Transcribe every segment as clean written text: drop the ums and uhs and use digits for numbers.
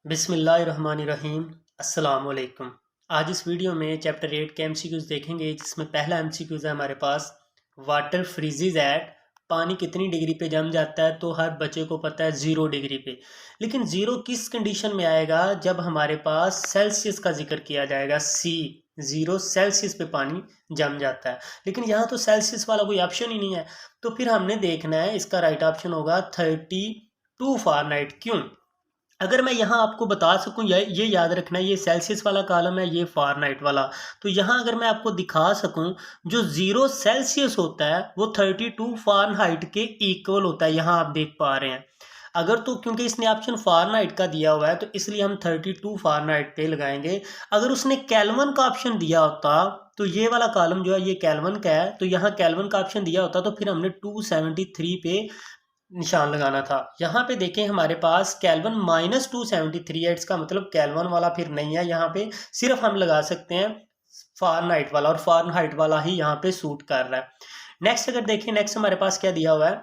बिस्मिल्लाहिर्रहमानिर्रहीम। अस्सलाम वालेकुम। आज इस वीडियो में चैप्टर 8 के एमसीक्यूज़ देखेंगे, जिसमें पहला एमसीक्यूज़ है हमारे पास, वाटर फ्रीजेज एट, पानी कितनी डिग्री पे जम जाता है। तो हर बच्चे को पता है 0 डिग्री पे, लेकिन ज़ीरो किस कंडीशन में आएगा, जब हमारे पास सेल्सियस का जिक्र किया जाएगा। सी 0 सेल्सियस पे पानी जम जाता है, लेकिन यहाँ तो सेल्सियस वाला कोई ऑप्शन ही नहीं है। तो फिर हमने देखना है, इसका राइट ऑप्शन होगा 32 फ़ारेनहाइट। क्यों? अगर मैं यहाँ आपको बता सकूँ, ये याद रखना है, ये सेल्सियस वाला कॉलम है, ये फ़ारेनहाइट वाला। तो यहाँ अगर मैं आपको दिखा सकूँ, जो 0 सेल्सियस होता है वो 32 फ़ारेनहाइट के इक्वल होता है। यहाँ आप देख पा रहे हैं। अगर तो क्योंकि इसने ऑप्शन फ़ारेनहाइट का दिया हुआ है, तो इसलिए हम 32 फ़ारेनहाइट पे लगाएंगे। अगर उसने केल्विन का ऑप्शन दिया होता, तो ये वाला कॉलम जो है ये केल्विन का है, तो यहाँ केल्विन का ऑप्शन दिया होता तो फिर हमने 273 पे निशान लगाना था। यहाँ पे देखें, हमारे पास केल्विन -273 है। इसका मतलब केल्विन वाला फिर नहीं है। यहाँ पे सिर्फ हम लगा सकते हैं फ़ारेनहाइट वाला, और फ़ारेनहाइट वाला ही यहाँ पे सूट कर रहा है। नेक्स्ट अगर देखें, नेक्स्ट हमारे पास क्या दिया हुआ है,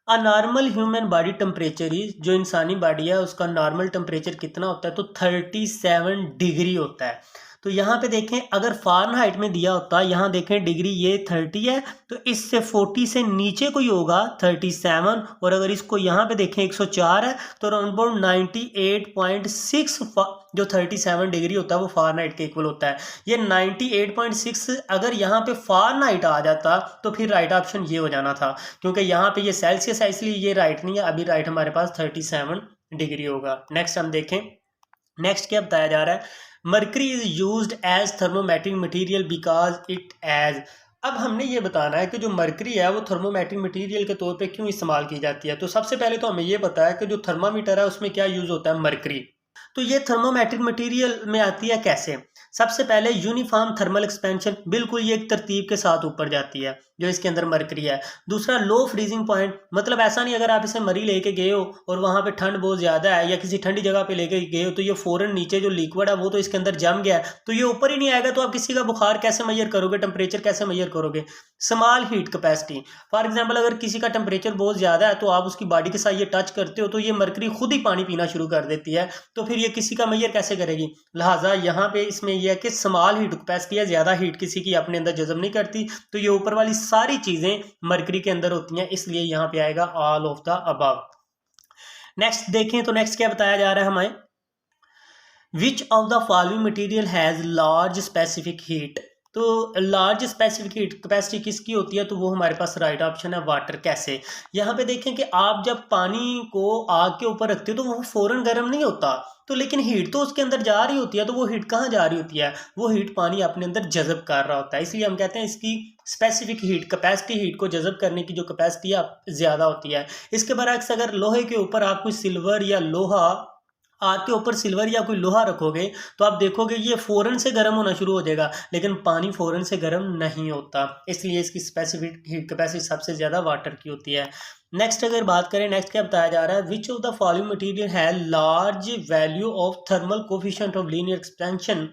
a normal human body temperature is, जो इंसानी बॉडी है उसका नॉर्मल टेम्परेचर कितना होता है, तो 37 डिग्री होता है। तो यहाँ पे देखें, अगर फ़ारेनहाइट में दिया होता, यहाँ देखें डिग्री ये 30 है, तो इससे 40 से नीचे कोई होगा 37, और अगर इसको यहाँ पे देखें 104 है, तो अराउंड अबाउट 98.6 जो 37 डिग्री होता है वो फ़ारेनहाइट के इक्वल होता है। ये 98.6 अगर यहाँ पे फ़ारेनहाइट आ जाता तो फिर राइट ऑप्शन ये हो जाना था, क्योंकि यहाँ पे ये सेल्सियस है, इसलिए ये राइट नहीं है। अभी राइट हमारे पास 37 डिग्री होगा। नेक्स्ट हम देखें, नेक्स्ट क्या बताया जा रहा है, mercury is used as thermometric material because it edge. अब हमने ये बताना है कि जो मर्करी है वो थर्मोमेट्रिक मटेरियल के तौर पे क्यों इस्तेमाल की जाती है। तो सबसे पहले तो हमें ये पता है कि जो थर्मामीटर है उसमें क्या यूज़ होता है, मर्करी। तो ये थर्मोमेट्रिक मटेरियल में आती है कैसे? सबसे पहले यूनिफॉर्म थर्मल एक्सपेंशन, बिल्कुल ये एक तरतीब के साथ ऊपर जाती है जो इसके अंदर मरकरी है। दूसरा, लो फ्रीजिंग पॉइंट, मतलब ऐसा नहीं अगर आप इसे मरी लेके गए हो और वहाँ पे ठंड बहुत ज़्यादा है या किसी ठंडी जगह पे लेके गए हो, तो ये फ़ौरन नीचे जो लिक्विड है वो तो इसके अंदर जम गया है, तो ये ऊपर ही नहीं आएगा। तो आप किसी का बुखार कैसे मेजर करोगे, टेम्परेचर कैसे मेजर करोगे? Small heat capacity, for example अगर किसी का टेम्परेचर बहुत ज़्यादा है तो आप उसकी बॉडी के साथ ये टच करते हो तो ये मरकरी खुद ही पानी पीना शुरू कर देती है, तो फिर ये किसी का मेजर कैसे करेगी? लिहाजा यहाँ पे इसमें यह है कि स्मॉल हीट कैपेसिटी है, ज़्यादा हीट किसी की अपने अंदर जज्ब नहीं करती, तो ये ऊपर वाली सारी चीज़ें मरकरी के अंदर होती हैं, इसलिए यहाँ पे आएगा all of the above. Next देखें, तो नेक्स्ट क्या बताया जा रहा है हमें, विच of the following material has large specific heat. तो लार्ज स्पेसिफिक हीट कैपेसिटी किसकी होती है, तो वो हमारे पास राइट ऑप्शन है वाटर। कैसे? यहाँ पे देखें कि आप जब पानी को आग के ऊपर रखते हो तो वो फ़ौरन गर्म नहीं होता, तो लेकिन हीट तो उसके अंदर जा रही होती है, तो वो हीट कहाँ जा रही होती है, वो हीट पानी अपने अंदर जज़ब कर रहा होता है। इसलिए हम कहते हैं इसकी स्पेसिफिक हीट कैपेसिटी, हीट को जज़ब करने की जो कैपेसिटी है ज़्यादा होती है। इसके बरक्स अगर लोहे के ऊपर आप कोई सिल्वर या लोहा, आग के ऊपर सिल्वर या कोई लोहा रखोगे तो आप देखोगे ये फ़ौरन से गर्म होना शुरू हो जाएगा, लेकिन पानी फ़ौरन से गर्म नहीं होता, इसलिए इसकी स्पेसिफिक हीट कैपेसिटी सबसे ज़्यादा वाटर की होती है। नेक्स्ट अगर बात करें, नेक्स्ट क्या बताया जा रहा है, which of the following material है large value of thermal coefficient of linear expansion.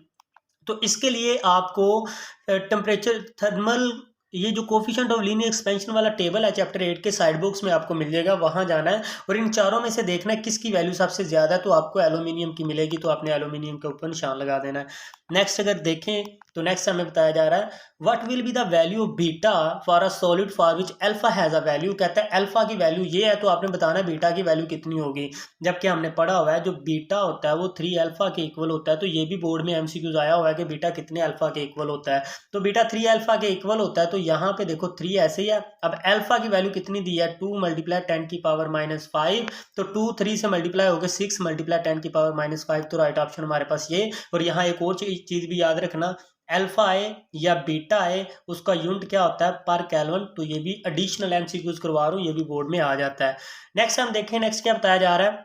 तो इसके लिए आपको टेम्परेचर थर्मल, ये जो कोफिशिएंट ऑफ लीनियर एक्सपेंशन वाला टेबल है चैप्टर 8 के साइड बॉक्स में आपको मिल जाएगा, वहाँ जाना है और इन चारों में से देखना है किसकी वैल्यू सबसे ज़्यादा है, तो आपको एल्यूमिनियम की मिलेगी, तो आपने एल्यूमिनियम के ऊपर निशान लगा देना है। नेक्स्ट अगर देखें, तो नेक्स्ट हमें बताया जा रहा है, what will be the value of beta for a solid for which alpha has a value. कहता है अल्फा की वैल्यू ये है, तो आपने बताना है बीटा की वैल्यू कितनी होगी, जबकि हमने पढ़ा हुआ है जो बीटा होता है वो 3 अल्फा के इक्वल होता है। तो ये भी बोर्ड में एमसीक्यूज आया हुआ है कि बीटा कितने अल्फा के इक्वल होता है, तो बीटा 3 अल्फा के इक्वल होता है। तो यहाँ पे देखो 3 ऐसे ही है। अब अल्फा की वैल्यू कितनी दी है, 2 मल्टीप्लाई 10 की पावर -5, तो 2 3 से मल्टीप्लाई हो गए 6 मल्टीप्लाई 10 की पावर -5, तो राइट ऑप्शन हमारे पास ये। और यहाँ एक और चीज़ भी याद रखना, अल्फा है या बीटा है उसका यूनिट क्या होता है, पर केल्विन। तो ये भी एडिशनल एमसीक्यूज करवा रहा हूँ, ये भी बोर्ड में आ जाता है। नेक्स्ट हम देखें, नेक्स्ट क्या बताया जा रहा है,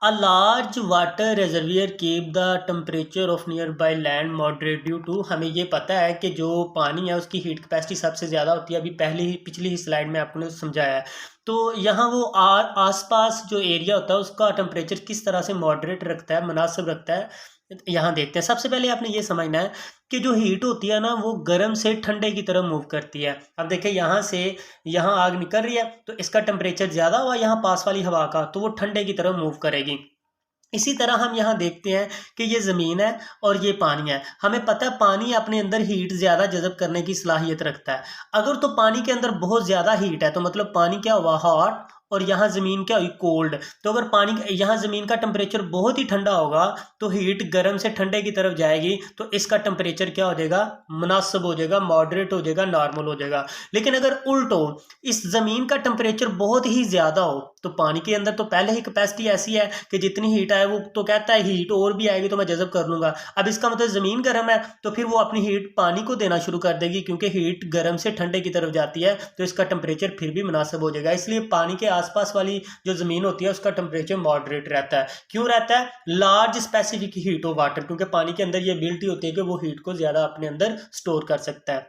a large water reservoir keep the temperature of near by land moderate due to. हमें ये पता है कि जो पानी है उसकी हीट कैपेसिटी सबसे ज़्यादा होती है, अभी पिछली ही स्लाइड में आपने समझाया है। तो यहाँ वो आसपास जो एरिया होता है उसका टेम्परेचर किस तरह से मॉडरेट रखता है, मुनासिब रखता है, यहाँ देखते हैं। सबसे पहले आपने ये समझना है कि जो हीट होती है ना वो गर्म से ठंडे की तरफ मूव करती है। अब देखिए यहाँ से यहाँ आग निकल रही है, तो इसका टेम्परेचर ज़्यादा हुआ यहाँ पास वाली हवा का, तो वो ठंडे की तरफ मूव करेगी। इसी तरह हम यहाँ देखते हैं कि ये ज़मीन है और ये पानी है। हमें पता है पानी अपने अंदर हीट ज़्यादा जज़ब करने की सलाहियत रखता है। अगर तो पानी के अंदर बहुत ज़्यादा हीट है तो मतलब पानी क्या हुआ, हॉट, और यहाँ ज़मीन क्या हुई, कोल्ड। तो अगर पानी यहाँ ज़मीन का टेम्परेचर बहुत ही ठंडा होगा तो हीट गर्म से ठंडे की तरफ जाएगी, तो इसका टेम्परेचर क्या हो जाएगा, मुनासिब हो जाएगा, मॉडरेट हो जाएगा, नॉर्मल हो जाएगा। लेकिन अगर उल्ट हो, इस ज़मीन का टेम्परेचर बहुत ही ज़्यादा हो, तो पानी के अंदर तो पहले ही कैपेसिटी ऐसी है कि जितनी हीट आए वो तो कहता है हीट और भी आएगी तो मैं जज़ब कर लूँगा। अब इसका मतलब ज़मीन गर्म है तो फिर वो अपनी हीट पानी को देना शुरू कर देगी, क्योंकि हीट गर्म से ठंडे की तरफ जाती है, तो इसका टेम्परेचर फिर भी मुनासिब हो जाएगा। इसलिए पानी के आसपास वाली जो ज़मीन होती है उसका टेम्परेचर मॉडरेट रहता है। क्यों रहता है, large specific heat of water, क्योंकि पानी के अंदर ये एबिलिटी होती है कि वो हीट को ज़्यादा अपने अंदर स्टोर कर सकता है।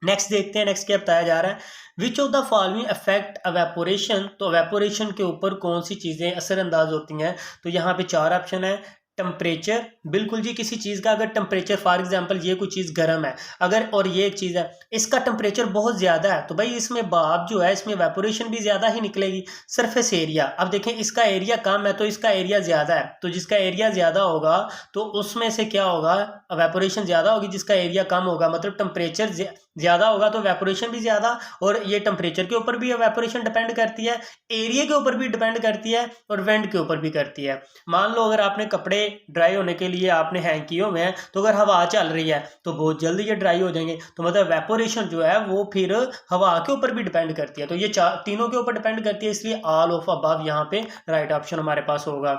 नेक्स्ट देखते हैं, नेक्स्ट क्या बताया जा रहा है, which of the following affect evaporation. तो अवेपोरेशन के ऊपर कौन सी चीज़ें असरअंदाज होती हैं, तो यहाँ पे 4 ऑप्शन है। टेम्परेचर, बिल्कुल जी, किसी चीज़ का अगर टेम्परेचर, फॉर एग्जांपल ये कोई चीज़ गर्म है अगर, और ये एक चीज़ है इसका टेम्परेचर बहुत ज़्यादा है, तो भाई इसमें भाप जो है इसमें वेपोरेशन भी ज़्यादा ही निकलेगी। सरफेस एरिया, अब देखें इसका एरिया कम है तो इसका एरिया ज़्यादा है, तो जिसका एरिया ज़्यादा होगा तो उसमें से क्या होगा, वेपोरेशन ज़्यादा होगी। जिसका एरिया कम होगा मतलब टेम्परेचर ज़्यादा होगा तो वेपोरेशन भी ज़्यादा, और ये टेम्परेचर के ऊपर भी वेपोरेशन डिपेंड करती है, एरिया के ऊपर भी डिपेंड करती है, और वेंट के ऊपर भी करती है। मान लो अगर आपने कपड़े ड्राई होने के लिए आपने हैंग किए हुए हैं, तो अगर हवा चल रही है तो बहुत जल्दी ये ड्राई हो जाएंगे, तो मतलब वेपोरेशन जो है वो फिर हवा के ऊपर भी डिपेंड करती है। तो ये तीनों के ऊपर डिपेंड करती है, इसलिए ऑल ऑफ अबव यहाँ पे राइट ऑप्शन हमारे पास होगा।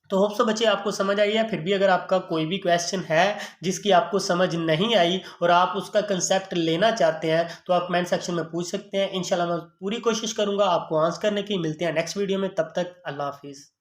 तो होप सो बच्चे आपको समझ आई है। फिर भी अगर आपका कोई भी क्वेश्चन है जिसकी आपको समझ नहीं आई और आप उसका कंसेप्ट लेना चाहते हैं तो आप कमेंट सेक्शन में पूछ सकते हैं। इंशाल्लाह मैं पूरी कोशिश करूंगा आपको आंसर करने की। मिलते हैं नेक्स्ट वीडियो में, तब तक अल्लाह हाफिज़।